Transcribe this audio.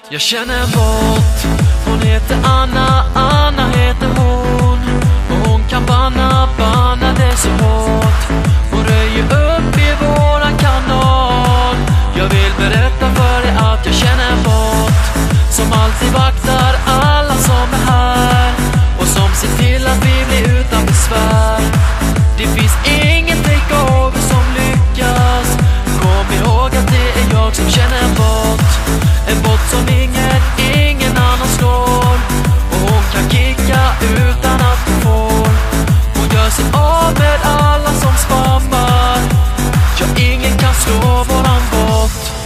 Jag känner en bot. Hon heter Anna, Anna heter hon. Och hon kan banna det så hårt. Hon röjer upp i våran kanal. Jag vill berätta för dig att jag känner en bot som alltid vaktar alla som är här och som ser till att vi blir utan besvär. Det finns ingen takeover som lyckas. Kom ihåg att det är jag som känner en bot. En bot som ingen annan slår. Och hon kan kicka utan att hon får. Hon gör sig av med alla som spammar. Ja, ingen kan slå våran bot.